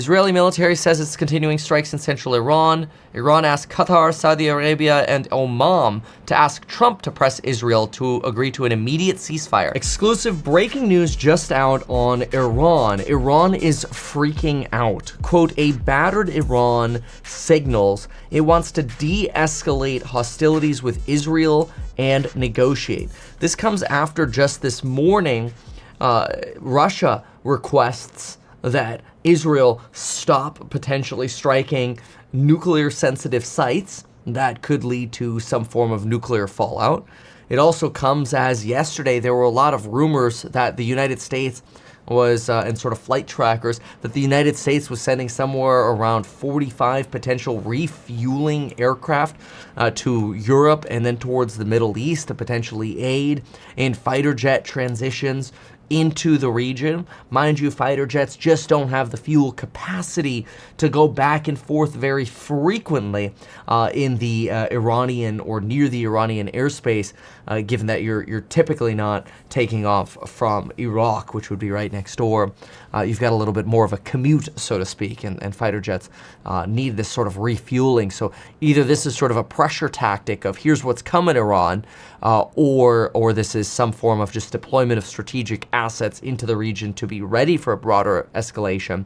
Israeli military says it's continuing strikes in central Iran. Iran asked Qatar, Saudi Arabia, and Oman to ask Trump to press Israel to agree to an immediate ceasefire. Exclusive breaking news just out on Iran. Iran is freaking out. Quote, a battered Iran signals it wants to de-escalate hostilities with Israel and negotiate. This comes after just this morning, Russia requests that Israel stop potentially striking nuclear-sensitive sites that could lead to some form of nuclear fallout. It also comes as yesterday there were a lot of rumors that the United States was, and sort of flight trackers, that the United States was sending somewhere around 45 potential refueling aircraft to Europe and then towards the Middle East to potentially aid in fighter jet transitions into the region. Mind you, fighter jets just don't have the fuel capacity to go back and forth very frequently in the Iranian or near the Iranian airspace, given that you're typically not taking off from Iraq, which would be right next door. You've got a little bit more of a commute, so to speak, and fighter jets need this sort of refueling. So either this is sort of a pressure tactic of here's what's coming, Iran, or this is some form of just deployment of strategic assets into the region to be ready for a broader escalation.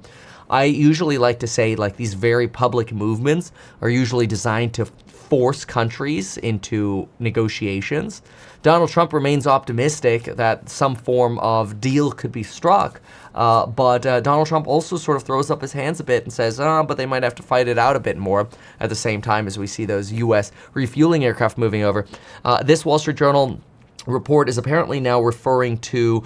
I usually like to say, like, these very public movements are usually designed to force countries into negotiations. Donald Trump remains optimistic that some form of deal could be struck, but Donald Trump also sort of throws up his hands a bit and says, but they might have to fight it out a bit more at the same time as we see those U.S. refueling aircraft moving over. This Wall Street Journal report is apparently now referring to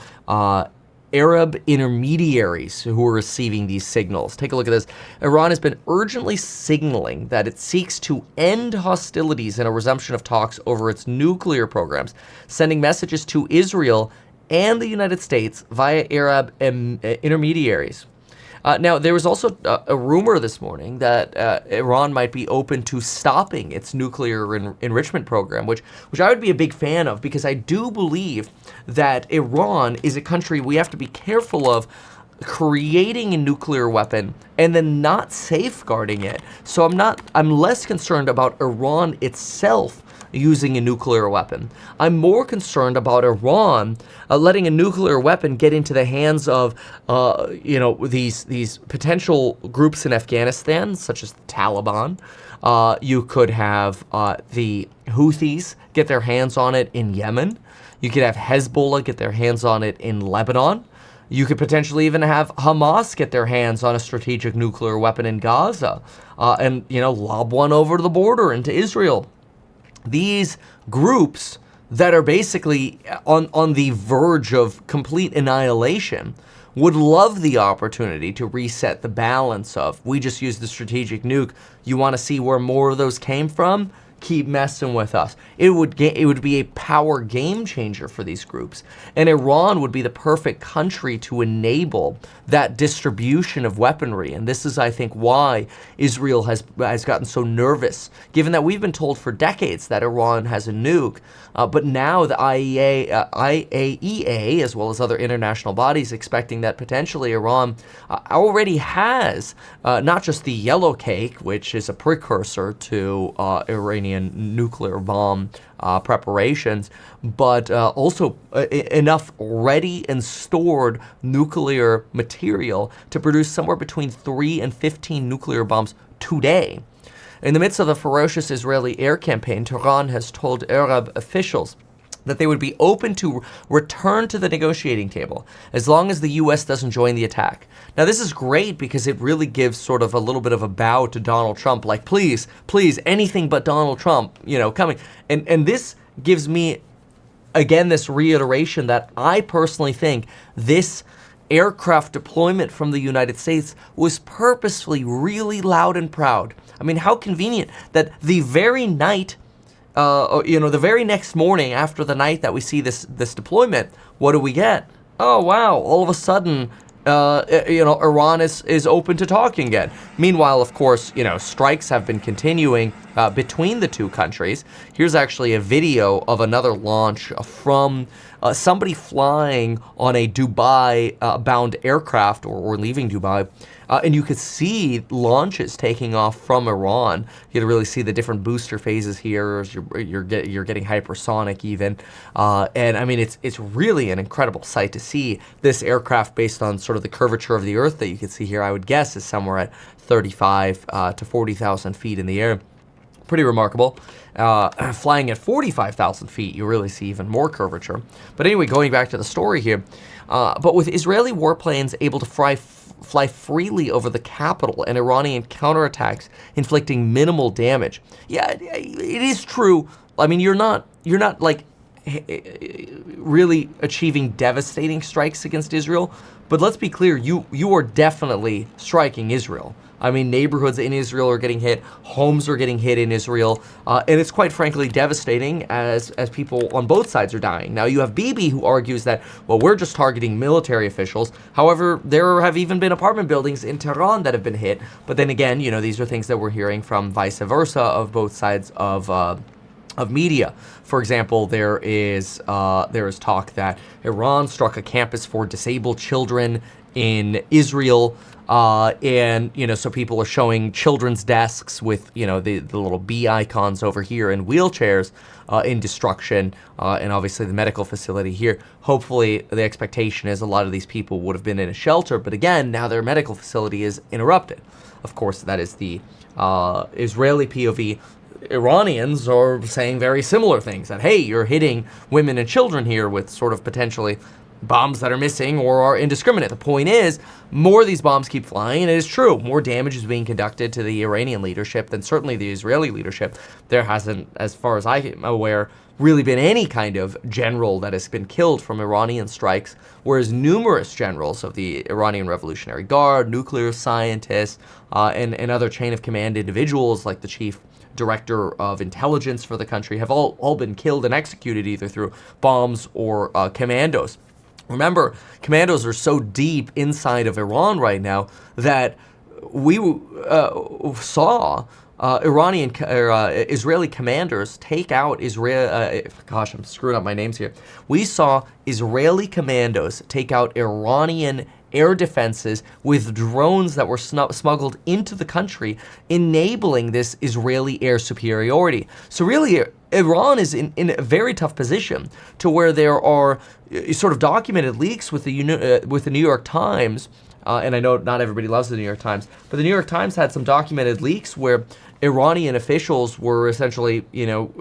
Arab intermediaries who are receiving these signals. Take a look at this. Iran has been urgently signaling that it seeks to end hostilities and a resumption of talks over its nuclear programs, sending messages to Israel and the United States via Arab intermediaries. Now, there was also a rumor this morning that Iran might be open to stopping its nuclear enrichment program, which I would be a big fan of, because I do believe that Iran is a country we have to be careful of creating a nuclear weapon and then not safeguarding it. So I'm less concerned about Iran itself using a nuclear weapon. I'm more concerned about Iran letting a nuclear weapon get into the hands of, these potential groups in Afghanistan, such as the Taliban. You could have the Houthis get their hands on it in Yemen. You could have Hezbollah get their hands on it in Lebanon. You could potentially even have Hamas get their hands on a strategic nuclear weapon in Gaza and lob one over the border into Israel. These groups that are basically on the verge of complete annihilation would love the opportunity to reset the balance of, we just used the strategic nuke. You want to see where more of those came from? Keep messing with us. It would be a power game changer for these groups. And Iran would be the perfect country to enable that distribution of weaponry. And this is, I think, why Israel has gotten so nervous, given that we've been told for decades that Iran has a nuke. But now the IAEA, as well as other international bodies, expecting that potentially Iran already has not just the yellow cake, which is a precursor to Iranian nuclear bomb preparations, but also enough ready and stored nuclear material to produce somewhere between 3 and 15 nuclear bombs today. In the midst of the ferocious Israeli air campaign, Tehran has told Arab officials that they would be open to return to the negotiating table as long as the U.S. doesn't join the attack. Now, this is great because it really gives sort of a little bit of a bow to Donald Trump, like, please, anything but Donald Trump, coming. And this gives me, again, this reiteration that I personally think this aircraft deployment from the United States was purposefully really loud and proud. I mean, how convenient that the very night the very next morning after the night that we see this deployment, what do we get? Oh, wow, all of a sudden, Iran is open to talking again. Meanwhile, of course, strikes have been continuing between the two countries. Here's actually a video of another launch from somebody flying on a Dubai-bound aircraft or leaving Dubai, and you could see launches taking off from Iran. You could really see the different booster phases here as you're getting hypersonic even. And I mean, it's really an incredible sight to see this aircraft based on sort of the curvature of the Earth that you can see here. I would guess is somewhere at 35 to 40,000 feet in the air. Pretty remarkable. Flying at 45,000 feet, you really see even more curvature. But anyway, going back to the story here, but with Israeli warplanes able to fly freely over the capital and Iranian counterattacks inflicting minimal damage. Yeah, it is true. I mean, you're not like really achieving devastating strikes against Israel, but let's be clear, you are definitely striking Israel. I mean, neighborhoods in Israel are getting hit, homes are getting hit in Israel, and it's quite frankly devastating as people on both sides are dying. Now, you have Bibi who argues that, well, we're just targeting military officials. However, there have even been apartment buildings in Tehran that have been hit. But then again, you know, these are things that we're hearing from vice versa of both sides of media. For example, there is talk that Iran struck a campus for disabled children in Israel. And, you know, so people are showing children's desks with, you know, the little bee icons over here and wheelchairs in destruction, and obviously the medical facility here. Hopefully the expectation is a lot of these people would have been in a shelter, but again, now their medical facility is interrupted. Of course, that is the Israeli POV. Iranians are saying very similar things, that, hey, you're hitting women and children here with sort of potentially bombs that are missing or are indiscriminate. The point is, more of these bombs keep flying, and it is true, more damage is being conducted to the Iranian leadership than certainly the Israeli leadership. There hasn't, as far as I'm aware, really been any kind of general that has been killed from Iranian strikes, whereas numerous generals of the Iranian Revolutionary Guard, nuclear scientists, and other chain of command individuals like the chief director of intelligence for the country have all been killed and executed either through bombs or commandos. Remember, commandos are so deep inside of Iran right now that we saw Israeli commanders take out gosh, I'm screwing up my names here. We saw Israeli commandos take out Iranian air defenses with drones that were smuggled into the country, enabling this Israeli air superiority. So really, Iran is in a very tough position to where there are sort of documented leaks with the New York Times, and I know not everybody loves the New York Times, but the New York Times had some documented leaks where Iranian officials were essentially, you know,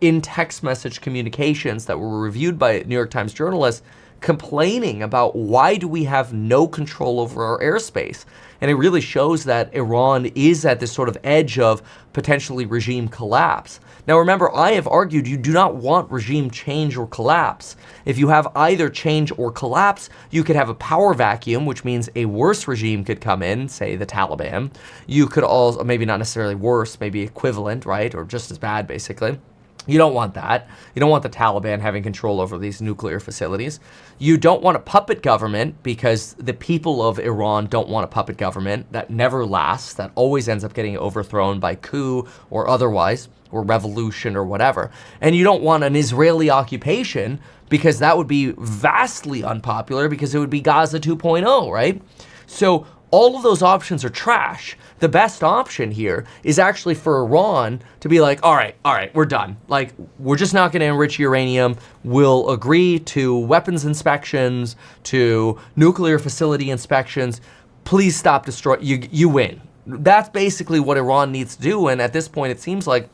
in text message communications that were reviewed by New York Times journalists, complaining about why do we have no control over our airspace. And it really shows that Iran is at this sort of edge of potentially regime collapse. Now remember, I have argued you do not want regime change or collapse. If you have either change or collapse, you could have a power vacuum, which means a worse regime could come in, say the Taliban. You could also, maybe not necessarily worse, maybe equivalent, right, or just as bad basically. You don't want that. You don't want the Taliban having control over these nuclear facilities. You don't want a puppet government because the people of Iran don't want a puppet government that never lasts, that always ends up getting overthrown by coup or otherwise, or revolution or whatever. And you don't want an Israeli occupation because that would be vastly unpopular because it would be Gaza 2.0, right? So all of those options are trash. The best option here is actually for Iran to be like, all right, we're done. Like, we're just not going to enrich uranium. We'll agree to weapons inspections, to nuclear facility inspections. Please stop destroying. You win. That's basically what Iran needs to do. And at this point, it seems like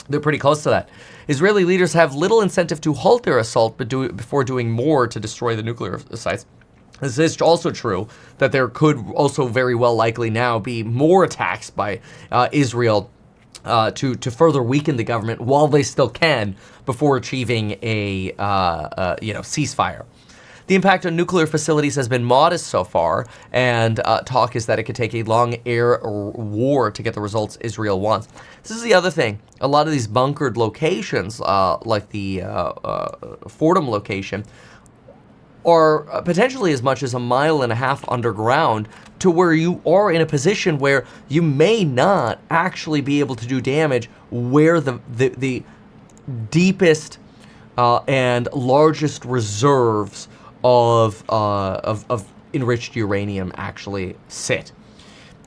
they're pretty close to that. Israeli leaders have little incentive to halt their assault before doing more to destroy the nuclear sites. This is also true that there could also very well likely now be more attacks by Israel to further weaken the government while they still can before achieving a ceasefire. The impact on nuclear facilities has been modest so far, and talk is that it could take a long air war to get the results Israel wants. This is the other thing. A lot of these bunkered locations, like the Fordham location, are potentially as much as 1.5 miles underground, to where you are in a position where you may not actually be able to do damage where the deepest and largest reserves of enriched uranium actually sit.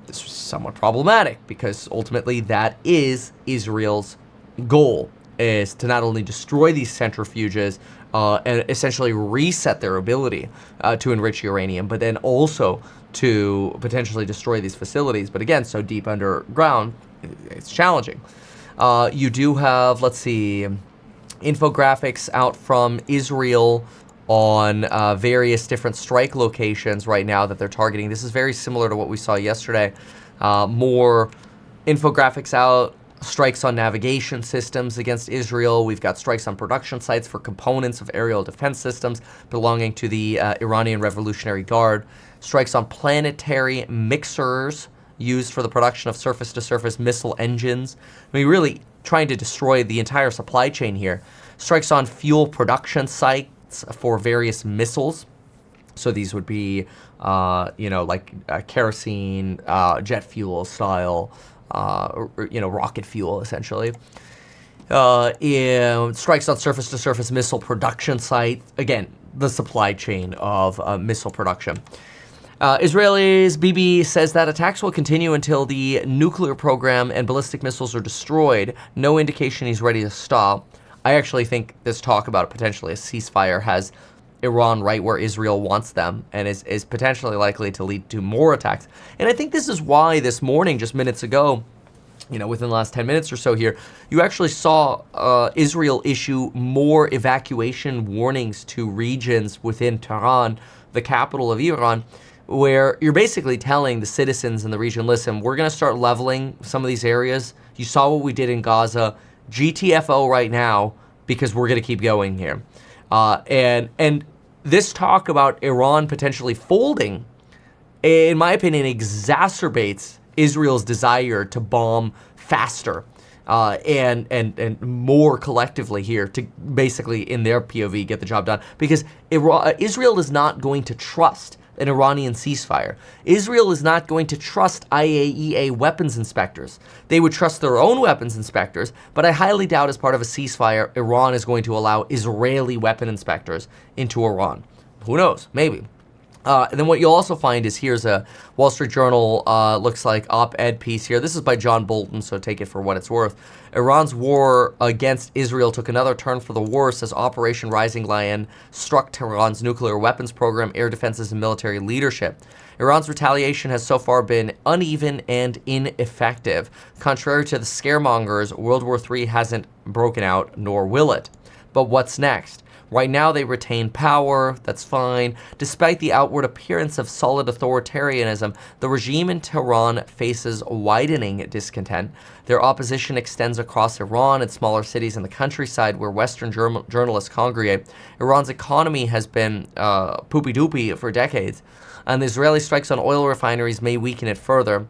This was somewhat problematic because ultimately that is Israel's goal, is to not only destroy these centrifuges and essentially reset their ability to enrich uranium, but then also to potentially destroy these facilities. But again, so deep underground, it's challenging. You do have, let's see, infographics out from Israel on various different strike locations right now that they're targeting. This is very similar to what we saw yesterday. More infographics out, strikes on navigation systems against Israel. We've got strikes on production sites for components of aerial defense systems belonging to the Iranian Revolutionary Guard. Strikes on planetary mixers used for the production of surface-to-surface missile engines. I mean, really trying to destroy the entire supply chain here. Strikes on fuel production sites for various missiles. So these would be, like kerosene, jet fuel style, rocket fuel, essentially. Strikes on surface-to-surface missile production sites. Again, the supply chain of missile production. Israelis, Bibi says that attacks will continue until the nuclear program and ballistic missiles are destroyed. No indication he's ready to stop. I actually think this talk about potentially a ceasefire has Iran right where Israel wants them and is potentially likely to lead to more attacks. And I think this is why this morning, just minutes ago, within the last 10 minutes or so here, you actually saw Israel issue more evacuation warnings to regions within Tehran, the capital of Iran, where you're basically telling the citizens in the region, listen, we're going to start leveling some of these areas. You saw what we did in Gaza. GTFO right now, because we're going to keep going here. And this talk about Iran potentially folding, in my opinion, exacerbates Israel's desire to bomb faster and more collectively here to basically, in their POV, get the job done. Because Israel is not going to trust an Iranian ceasefire. Israel is not going to trust IAEA weapons inspectors. They would trust their own weapons inspectors, but I highly doubt as part of a ceasefire, Iran is going to allow Israeli weapon inspectors into Iran. Who knows? Maybe. And then what you'll also find is here's a Wall Street Journal, looks like op-ed piece here. This is by John Bolton, so take it for what it's worth. Iran's war against Israel took another turn for the worse as Operation Rising Lion struck Tehran's nuclear weapons program, air defenses, and military leadership. Iran's retaliation has so far been uneven and ineffective. Contrary to the scaremongers, World War III hasn't broken out, nor will it. But what's next? Right now, they retain power, that's fine. Despite the outward appearance of solid authoritarianism, the regime in Tehran faces widening discontent. Their opposition extends across Iran and smaller cities in the countryside where Western journalists congregate. Iran's economy has been poopy-doopy for decades, and the Israeli strikes on oil refineries may weaken it further.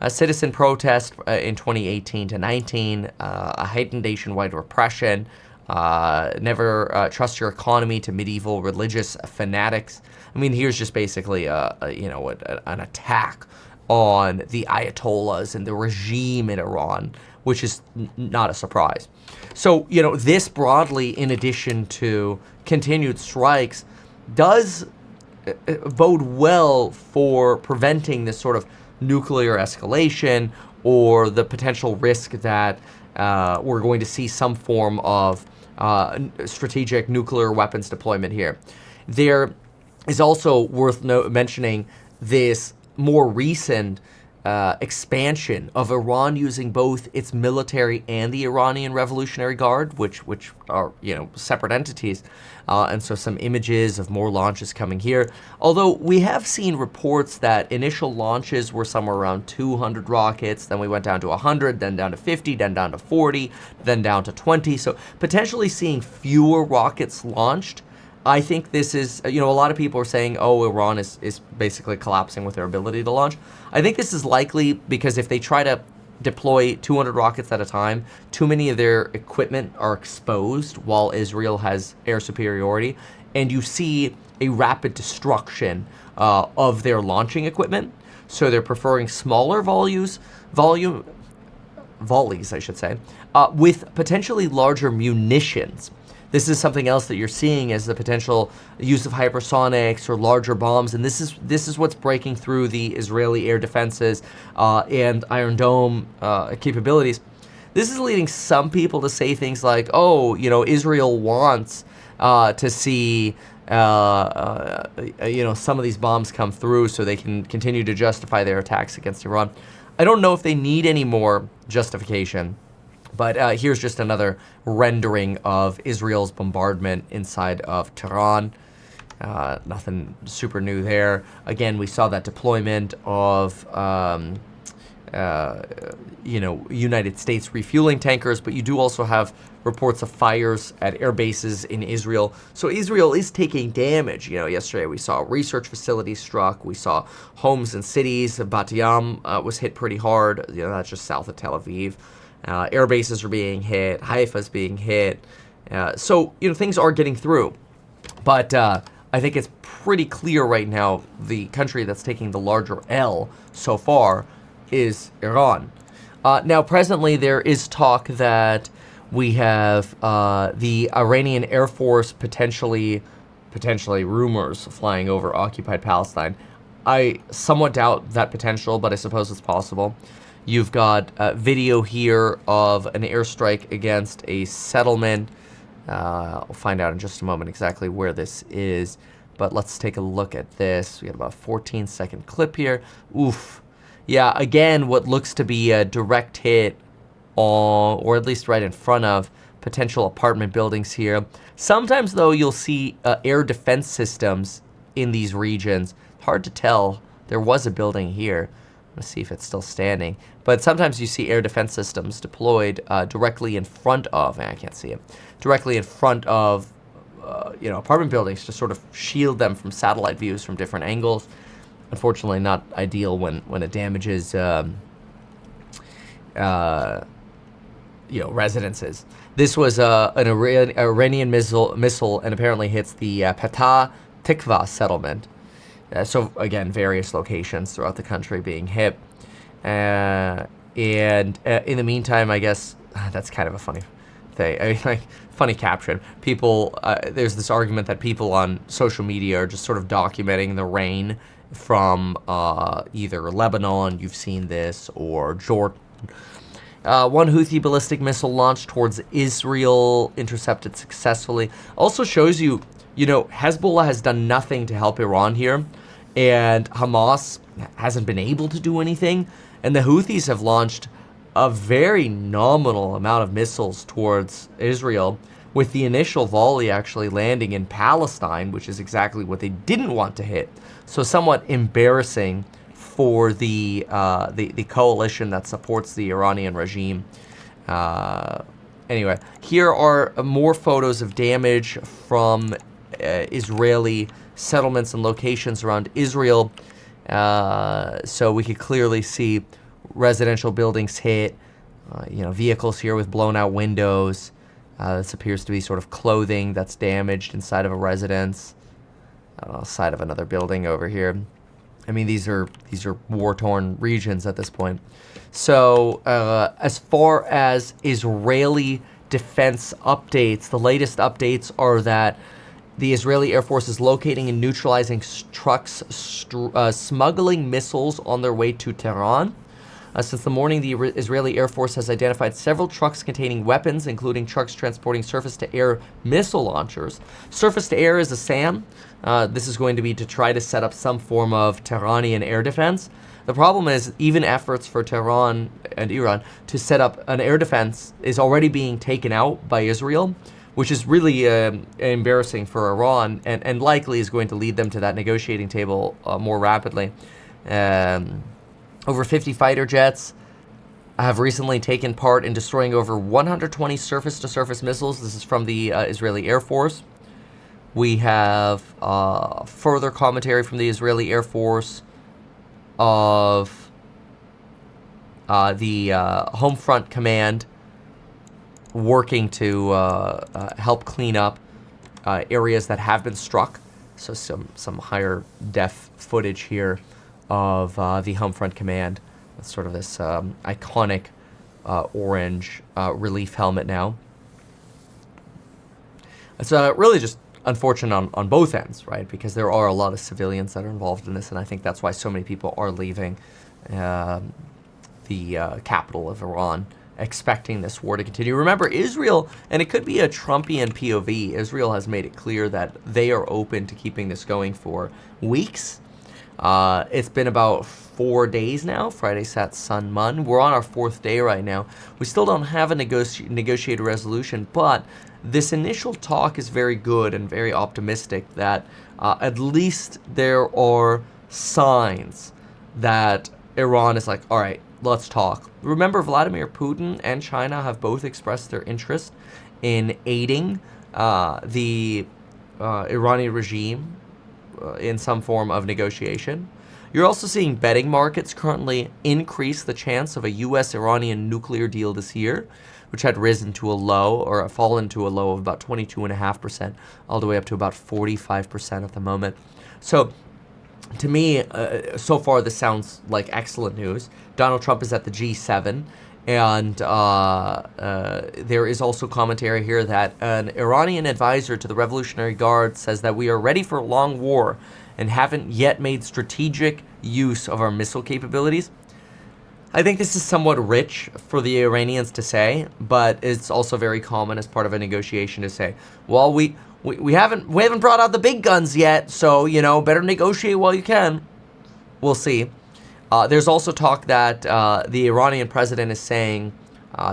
A citizen protest in 2018 to 19, a heightened nationwide repression, never trust your economy to medieval religious fanatics. I mean, here's just basically an attack on the Ayatollahs and the regime in Iran, which is not a surprise. So, this broadly, in addition to continued strikes, does bode well for preventing this sort of nuclear escalation or the potential risk that we're going to see some form of strategic nuclear weapons deployment here. There is also worth mentioning this more recent expansion of Iran using both its military and the Iranian Revolutionary Guard, which are separate entities, and so some images of more launches coming here. Although we have seen reports that initial launches were somewhere around 200 rockets, then we went down to 100, then down to 50, then down to 40, then down to 20. So potentially seeing fewer rockets launched. I think this is, a lot of people are saying, oh, Iran is basically collapsing with their ability to launch. I think this is likely because if they try to deploy 200 rockets at a time, too many of their equipment are exposed while Israel has air superiority, and you see a rapid destruction of their launching equipment. So they're preferring smaller volleys, I should say, with potentially larger munitions. This is something else that you're seeing as the potential use of hypersonics or larger bombs, and this is what's breaking through the Israeli air defenses and Iron Dome capabilities. This is leading some people to say things like, oh, you know, Israel wants to see you know, some of these bombs come through so they can continue to justify their attacks against Iran. I don't know if they need any more justification, but here's just another rendering of Israel's bombardment inside of Tehran. Nothing super new there. Again, we saw that deployment of you know, United States refueling tankers, but you do also have reports of fires at air bases in Israel. So Israel is taking damage. You know, yesterday we saw research facilities struck. We saw homes and cities. Bat Yam was hit pretty hard. You know, that's just south of Tel Aviv. Air bases are being hit. Haifa's being hit. So, you know, things are getting through. But I think it's pretty clear right now the country that's taking the larger L so far is Iran. Now, presently, there is talk that we have the Iranian Air Force potentially rumors flying over occupied Palestine. I somewhat doubt that potential, but I suppose it's possible. You've got video here of an airstrike against a settlement. I'll find out in just a moment exactly where this is, but let's take a look at this. We got about a 14-second clip here. Oof. Yeah, again, what looks to be a direct hit on, or at least right in front of, potential apartment buildings here. Sometimes, though, you'll see air defense systems in these regions. Hard to tell. There was a building here. Let's see if it's still standing. But sometimes you see air defense systems deployed directly in front of, I can't see it, directly in front of, you know, apartment buildings to sort of shield them from satellite views from different angles. Unfortunately, not ideal when it damages, you know, residences. This was an Iranian missile, and apparently hits the Petah Tikva settlement. So again, various locations throughout the country being hit. And in the meantime, I guess that's kind of a funny thing. I mean, like, funny caption. People, there's this argument that people on social media are just sort of documenting the rain from either Lebanon, you've seen this, or Jordan. One Houthi ballistic missile launched towards Israel, intercepted successfully. Also shows you, you know, Hezbollah has done nothing to help Iran here, and Hamas hasn't been able to do anything, and the Houthis have launched a very nominal amount of missiles towards Israel, with the initial volley actually landing in Palestine, which is exactly what they didn't want to hit. So somewhat embarrassing for the coalition that supports the Iranian regime. Anyway, here are more photos of damage from Israeli settlements and locations around Israel. So we could clearly see residential buildings hit, you know, vehicles here with blown out windows. This appears to be sort of clothing that's damaged inside of a residence. Side of another building over here. I mean, these are war-torn regions at this point. So as far as Israeli defense updates, the latest updates are that the Israeli Air Force is locating and neutralizing trucks smuggling missiles on their way to Tehran. Since the morning, the Israeli Air Force has identified several trucks containing weapons, including trucks transporting surface-to-air missile launchers. Surface-to-air is a SAM. This is going to be to try to set up some form of Tehranian air defense. The problem is, even efforts for Tehran and Iran to set up an air defense is already being taken out by Israel, which is really embarrassing for Iran, and likely is going to lead them to that negotiating table more rapidly. Over 50 fighter jets have recently taken part in destroying over 120 surface-to-surface missiles. This is from the Israeli Air Force. We have further commentary from the Israeli Air Force of the Home Front Command working to help clean up areas that have been struck. So some higher def footage here of the Home Front Command. That's sort of this iconic orange relief helmet now. It's really just unfortunate on both ends, right? Because there are a lot of civilians that are involved in this, and I think that's why so many people are leaving the capital of Iran, expecting this war to continue. Remember, Israel, and it could be a Trumpian POV, Israel has made it clear that they are open to keeping this going for weeks. It's been about 4 days now, Friday, Sat, Sun, Mun. We're on our 4th day right now. We still don't have a negotiated resolution, but this initial talk is very good and very optimistic that at least there are signs that Iran is like, all right, let's talk. Remember, Vladimir Putin and China have both expressed their interest in aiding the Iranian regime in some form of negotiation. You're also seeing betting markets currently increase the chance of a U.S.-Iranian nuclear deal this year, which had risen to a low, or fallen to a low of about 22.5%, all the way up to about 45% at the moment. So, to me, so far this sounds like excellent news. Donald Trump is at the G7, and there is also commentary here that an Iranian advisor to the Revolutionary Guard says that we are ready for a long war and haven't yet made strategic use of our missile capabilities. I think this is somewhat rich for the Iranians to say, but it's also very common as part of a negotiation to say, well, we haven't brought out the big guns yet, so, you know, better negotiate while you can. We'll see. There's also talk that the Iranian president is saying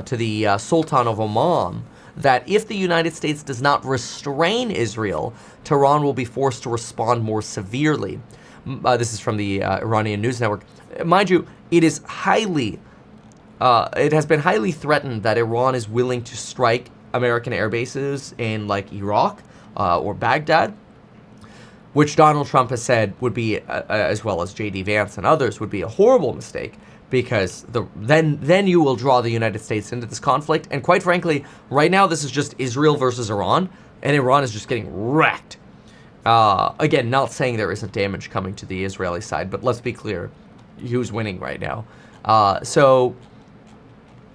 to the Sultan of Oman that if the United States does not restrain Israel, Tehran will be forced to respond more severely. This is from the Iranian news network. Mind you, it has been highly threatened that Iran is willing to strike American air bases in like Iraq or Baghdad, which Donald Trump has said would be, as well as J.D. Vance and others, would be a horrible mistake, because then you will draw the United States into this conflict. And quite frankly, right now this is just Israel versus Iran, and Iran is just getting wrecked. Again, not saying there isn't damage coming to the Israeli side, but let's be clear, who's winning right now? So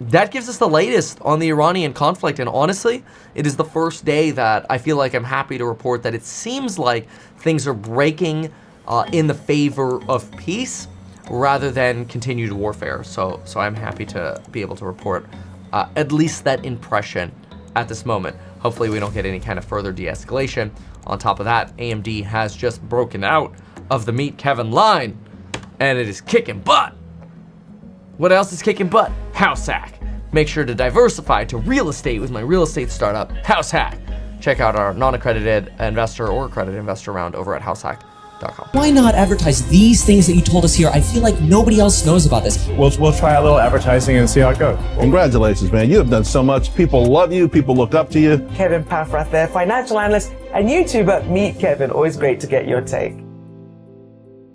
that gives us the latest on the Iranian conflict, and honestly, it is the first day that I feel like I'm happy to report that it seems like things are breaking in the favor of peace rather than continued warfare. So I'm happy to be able to report at least that impression at this moment. Hopefully we don't get any kind of further de-escalation. On top of that, AMD has just broken out of the Meet Kevin line, and it is kicking butt. What else is kicking butt? House hack. Make sure to diversify to real estate with my real estate startup, House Hack. Check out our non-accredited investor or accredited investor round over at househack.com. Why not advertise these things that you told us here? I feel like nobody else knows about this. We'll try a little advertising and see how it goes. Congratulations, man. You have done so much. People love you. People look up to you. Kevin Paffrath there, financial analyst and YouTuber. Meet Kevin. Always great to get your take.